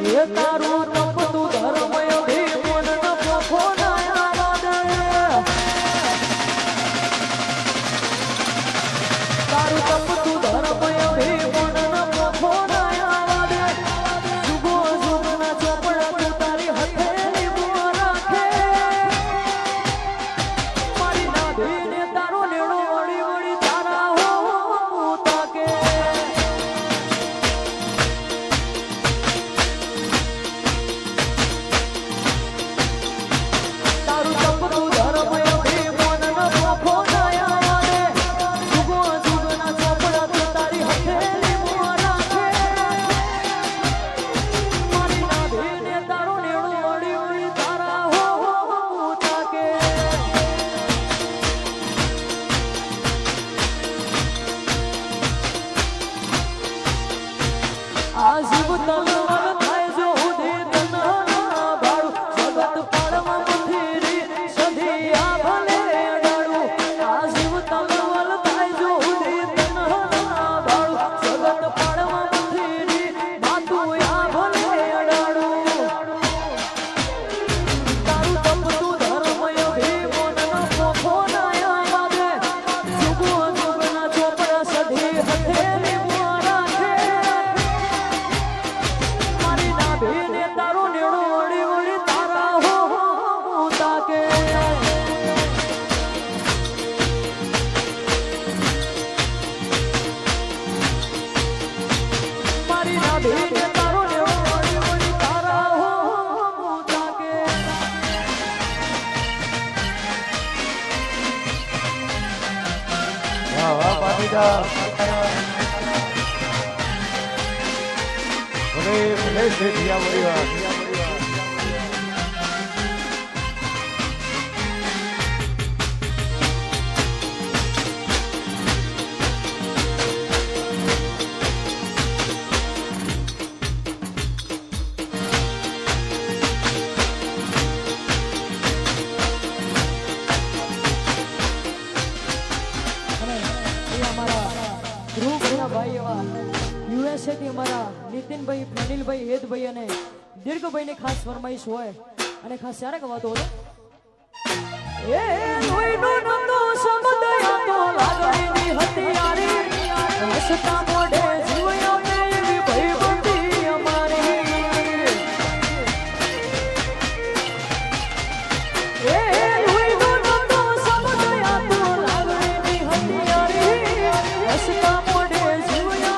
એ તારું તપતું ધર્મય ભીમન પોખો ના આવાદે તારું તપતું ધર્મય ભીમન પોખો ના આવાદે જુગો જુગના ચોપડા તું તારી હથેલી મો રાખે મારી નાભીને તારો નેડો વળી વળી તારા હો તાકે નીતિનભાઈ ફેનિલભાઈ હેતભાઈ અને દીર્ઘભાઈ ને ખાસ ફરમાઈશ હોય અને ખાસ ત્યારે કવાતો હતો એ લોહીનો નંદો સમદયા તો લાગણીની હતિયારી હસતા મોઢે જીવયા એવી ભયબંધી અમારી એ લોહીનો નંદો સમદયા તો લાગણીની હતિયારી હસતા મોઢે જીવયા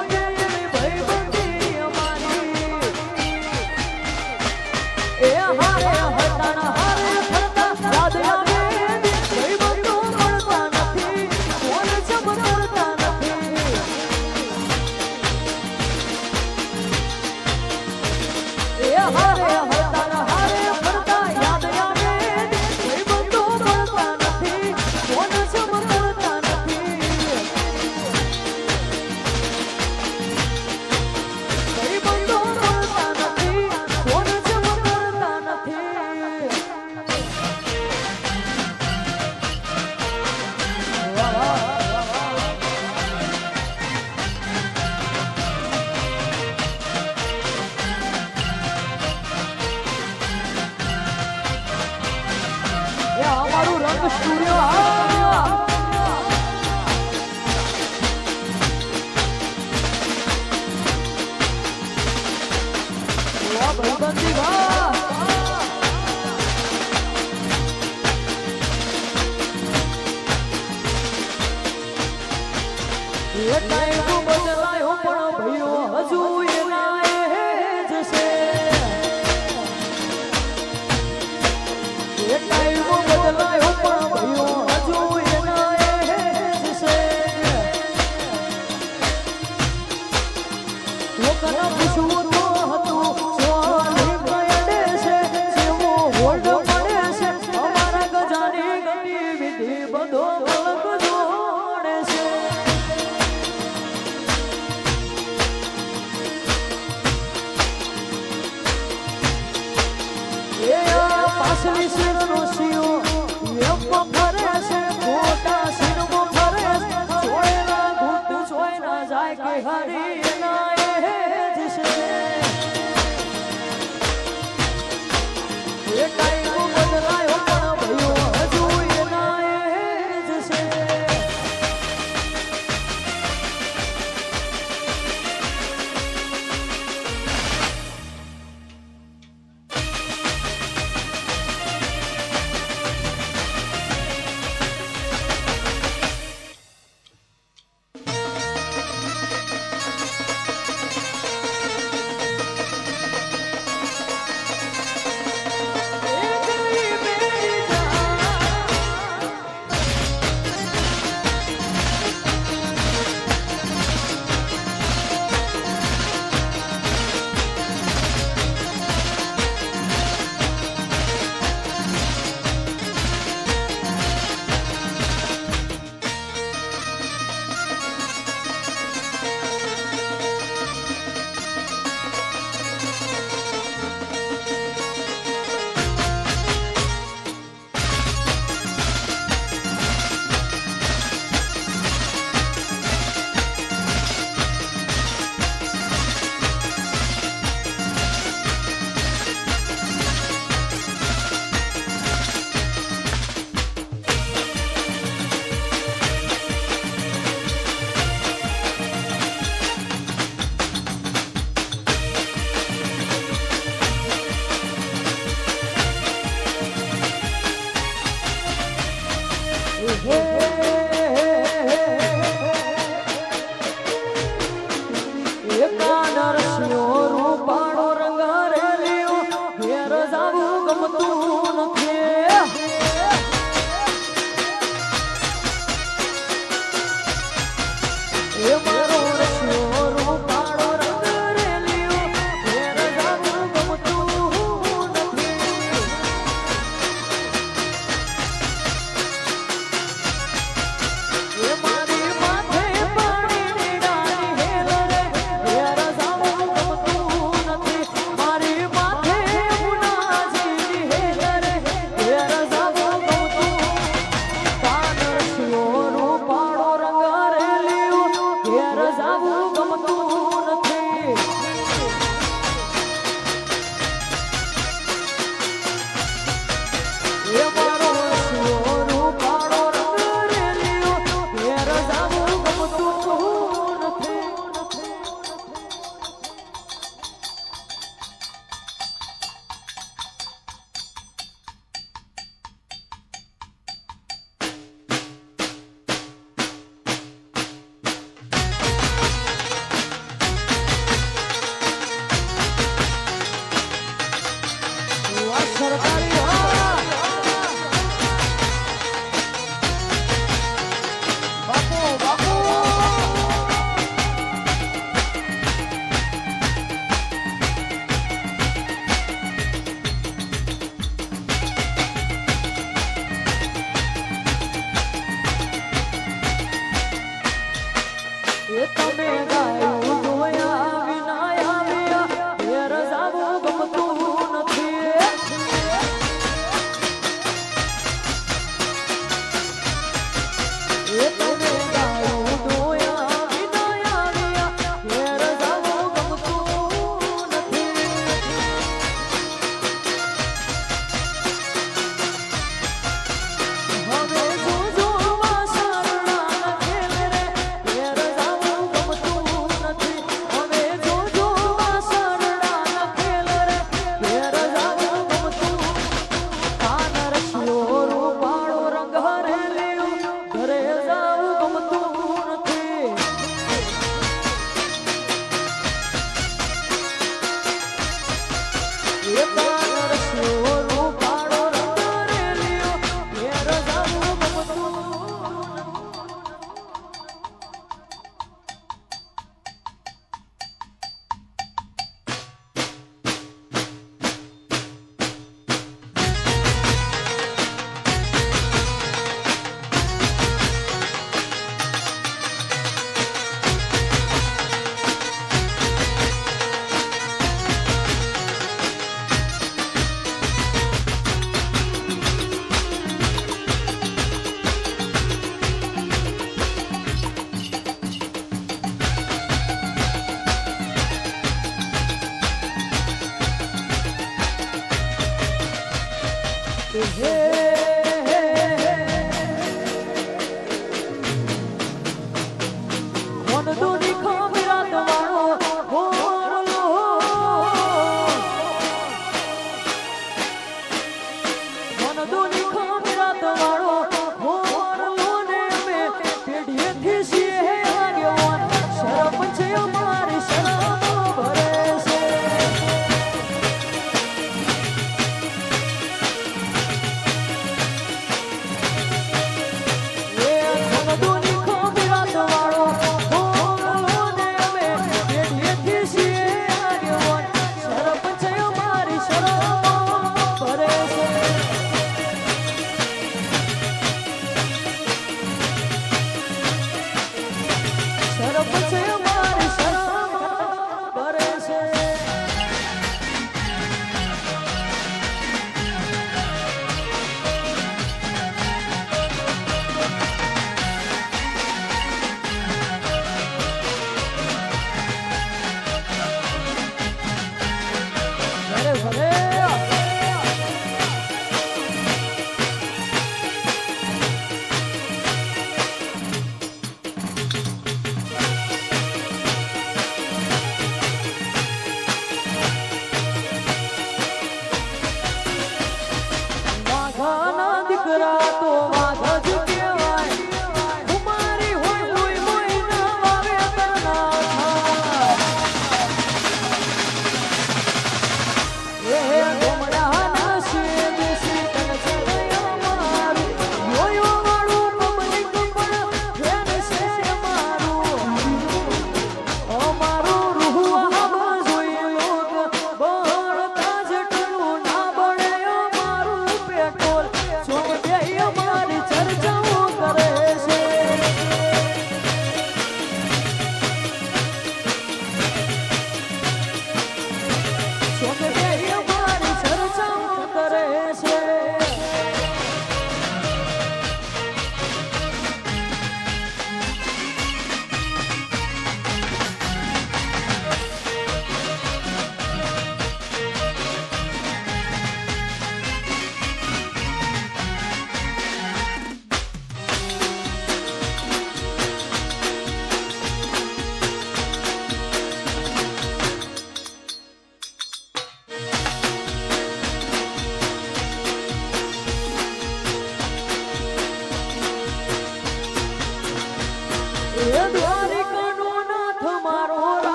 બદલાયો પણ ભયો હજુ એના જશે બદલાયો પણ ભયો હજુ એના જશે લોકોના પૂછવું તો હતું સ્વામી પડે છે જેવો હોલ્ડ પડે છે અમારા ગજાની ગતિવિધિ બધો મલક જોડે છે પાછલી શિરનો શિયો એમ ફરે છે મોટા શિરમો ફરે છે છોડેલા ઘૂંટ છોય ના જાય કે હરી ના એ જ છે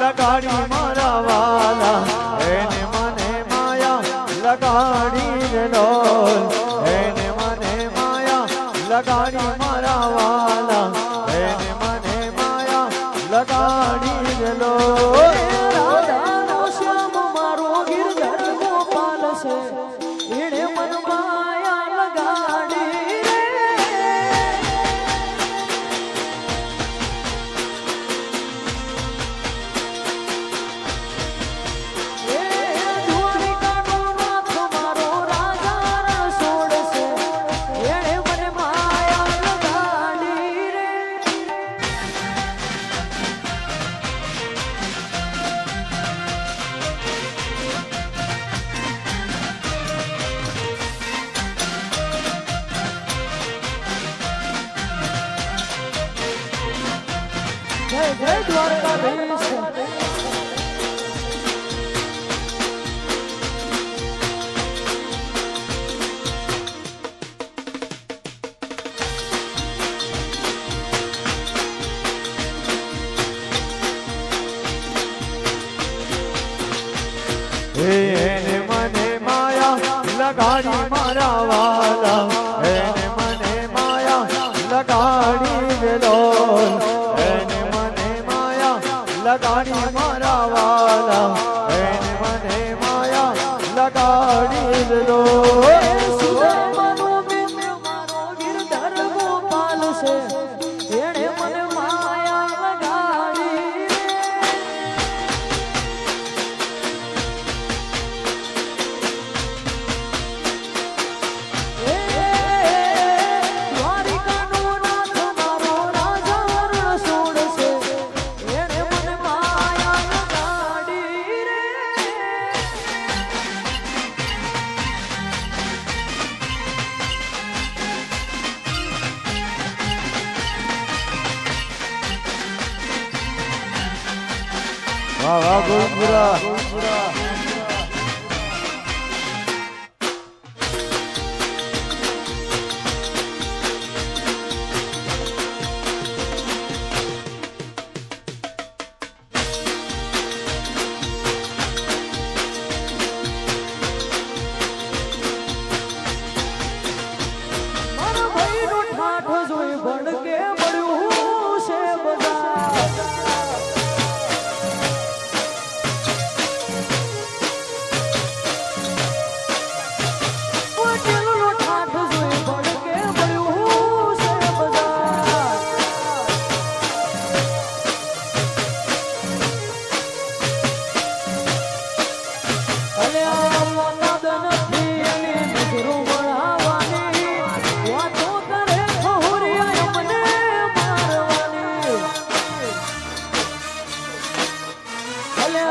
લગાડી મારા વાલા એને મને માયા લગાડી ડોલ એને મને માયા લગાડી મારા વાલા એને મને માયા લગાડી ડોલ રાધાનો શ્યામ મારો ગિરધર ગોપાલ છે એણે મન માયા લગાડી જય જય દ્વારકાધીશ એને મને માયા લગાડી મારા વાલા એને મને માયા લગાડી ડોલ એને મને માયા લગાડી મારા વાલા એને મને વાહ વાહ ગોવિંદપુરા મારા ભાઈનો ઠાઠ જોઈ ભડકે મળ્યું છે બધા પટેલનો ઠાઠ જોઈ ભડકે મળ્યું છે બધા અરે આ મોલાદ નથી અને નજરો મળાવાની વાતો કરે ખોરિયા મને મારવાની અરે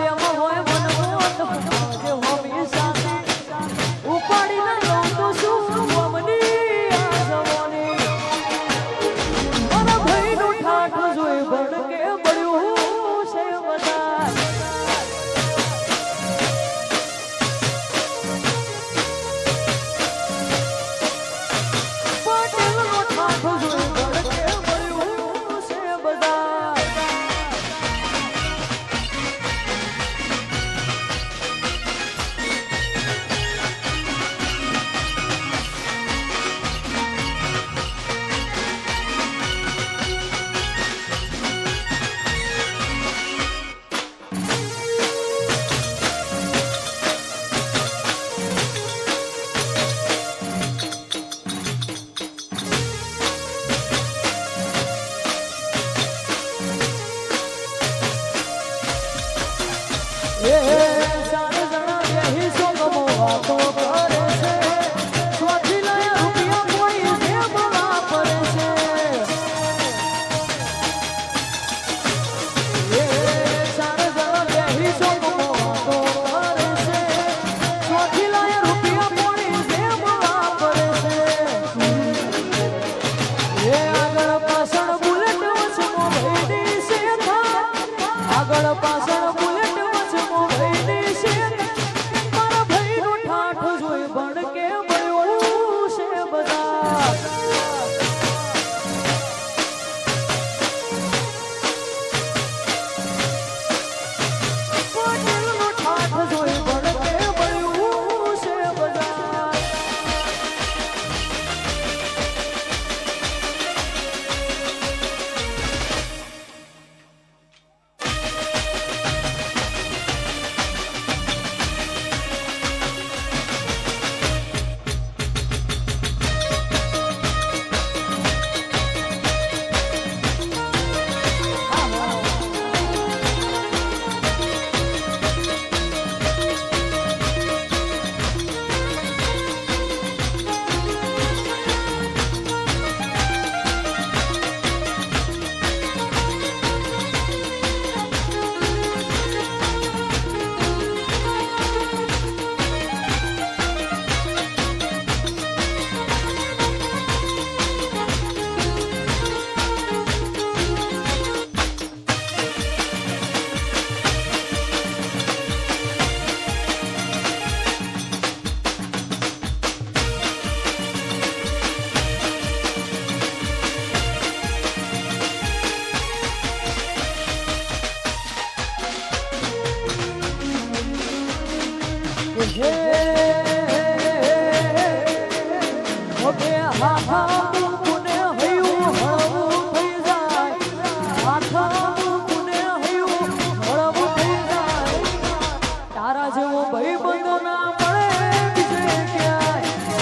એમ હોય મનમોત જે હોમી સાથે ઉપાડીને લઉં તો શું મમની આ જવાની મારા ભાઈનો ઠાઠ જોઈ ભડકે મળ્યું છે બધા પટેલનો ઠાઠ જોઈ ભડકે મળ્યું છે બધા એ ચાર જણા બેહી સોગમો વાતો કરે છે સ્વાથી લાયા રૂપિયા કોઈ જેમ વાપરે છે એ ચાર જણા બેહી સોગમો વાતો કરે છે સ્વાથી લાયા રૂપિયા કોઈ જેમ વાપરે છે એ આગળ પાછળ બુલેટ વચમો ભઈની શેઠા આગળ પાછળ બુલેટ વચમો ભઈની શેઠા મારા ભાઈનો ઠાઠ જોઈ ભડકે મળ્યું છે બધા પટેલનો ઠાઠ જોઈ ભડકે મળ્યું છે બધા ઓકે હા હા મુકુને હયું હળવું થઈ જાય આખા મુકુને હયું હળવું થઈ જાય તારા જેવો ભાઈબંધો ના મળે બીજે ક્યાંય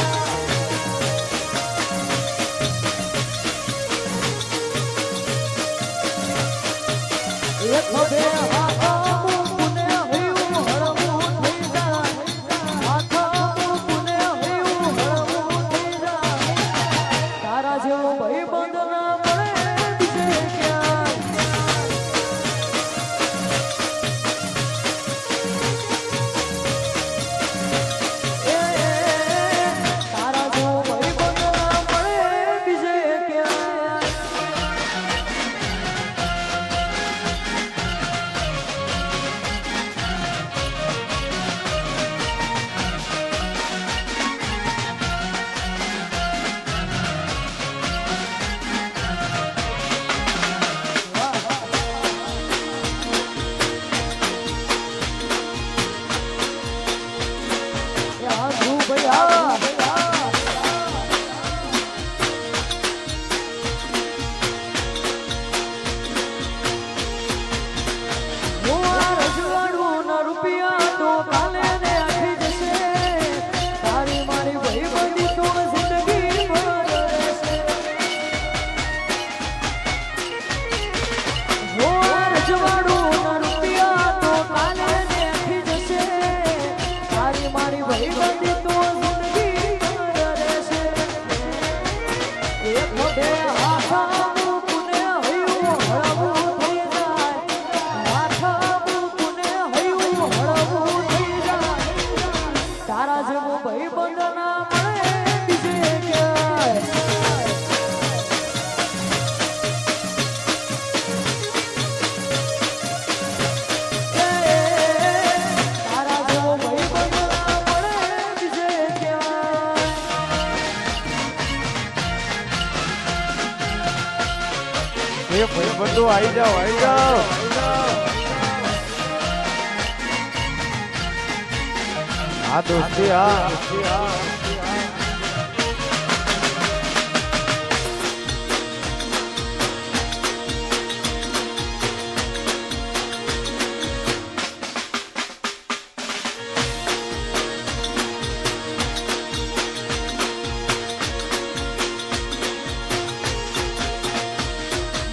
એક હવે હા હા મુકુને હયું હળવું થઈ જાય આખા મુકુને હયું હળવું થઈ જાય તારા જેવો ભાઈબંધ ના મળે બીજે ક્યાંય તારા જેવો ભાઈબંધ ના મળે બીજે ક્યાંય ભાઈ બંધુ આવી જાઓ હા દોસ્તી હા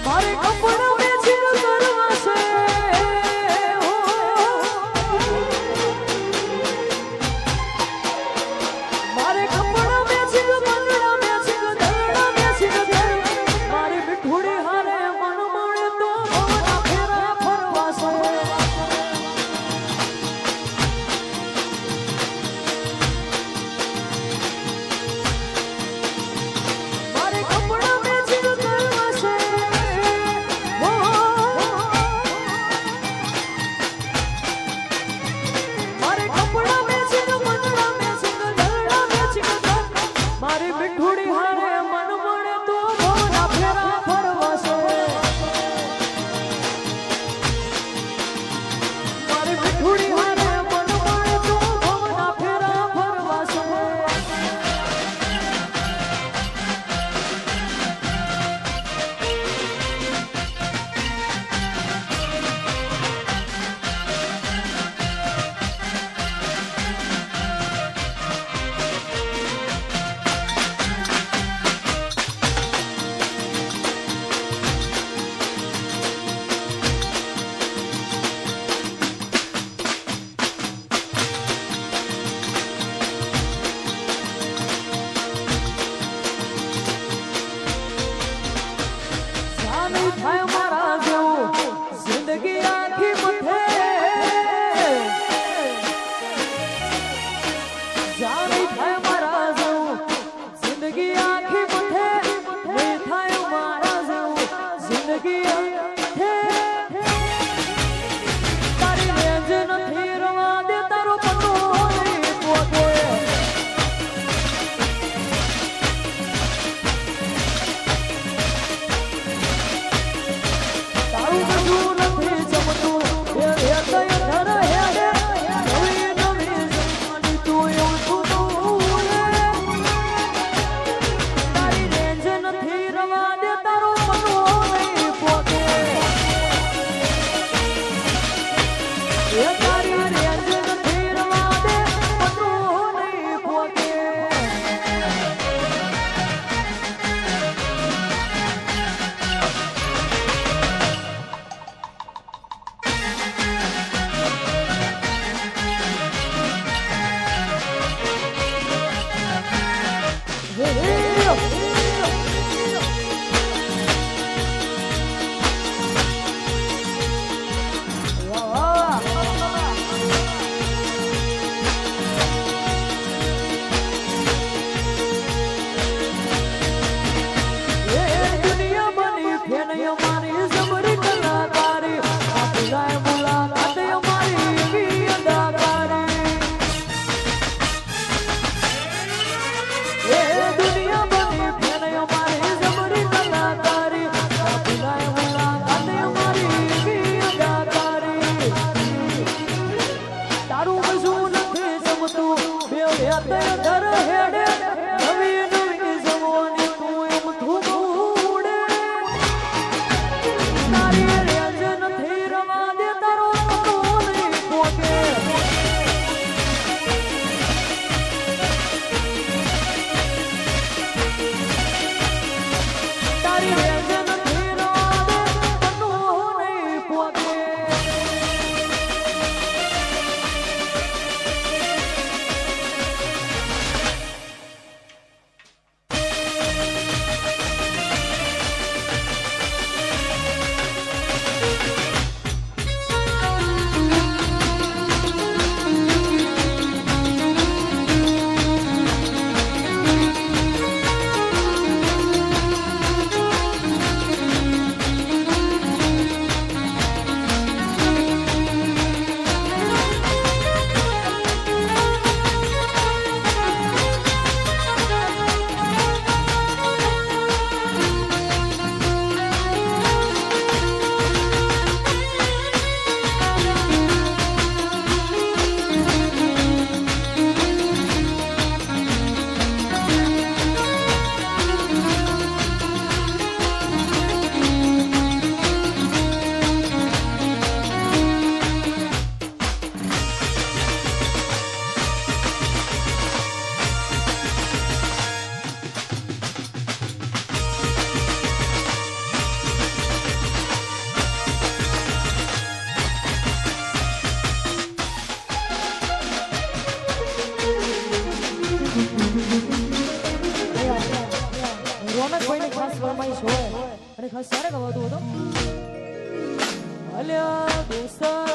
મારે કપડા મેચિંગ કરવા છે મારે કપડા મેચિંગ બંગડા મેચિંગ દરડા મેચિંગ મારી મીઠુડી હારે મન મળે તો ભવના ફેરા ફરવા છે મારે કપડા મેચિંગ કરવા છે મારે કપડા મેચિંગ બંગડા મેચિંગ દરડા મેચિંગ મારી મીઠુડી હારે મન મળે તો ભવના ફેરા ફરવા છે મારી મીઠુડી હારે મન મળે તો ભવના ફેરા ફરવા છે જાની થાય મારા જેવું જિંદગી આખી મથે જાની થાય મારા જેવું જિંદગી આખી મથે નહીં થાય મારા જેવું જિંદગી મથે તારી રેંજ નથી રવા દે તારો પતો નહીં પોતે તારું બધું નથી જમતું એ હૃદય ધર હેડે નવી નવી જમવાની તું એવું તું તારી રેંજ નથી રવા દે તારો મનો નહીં પોતે દોસ્ત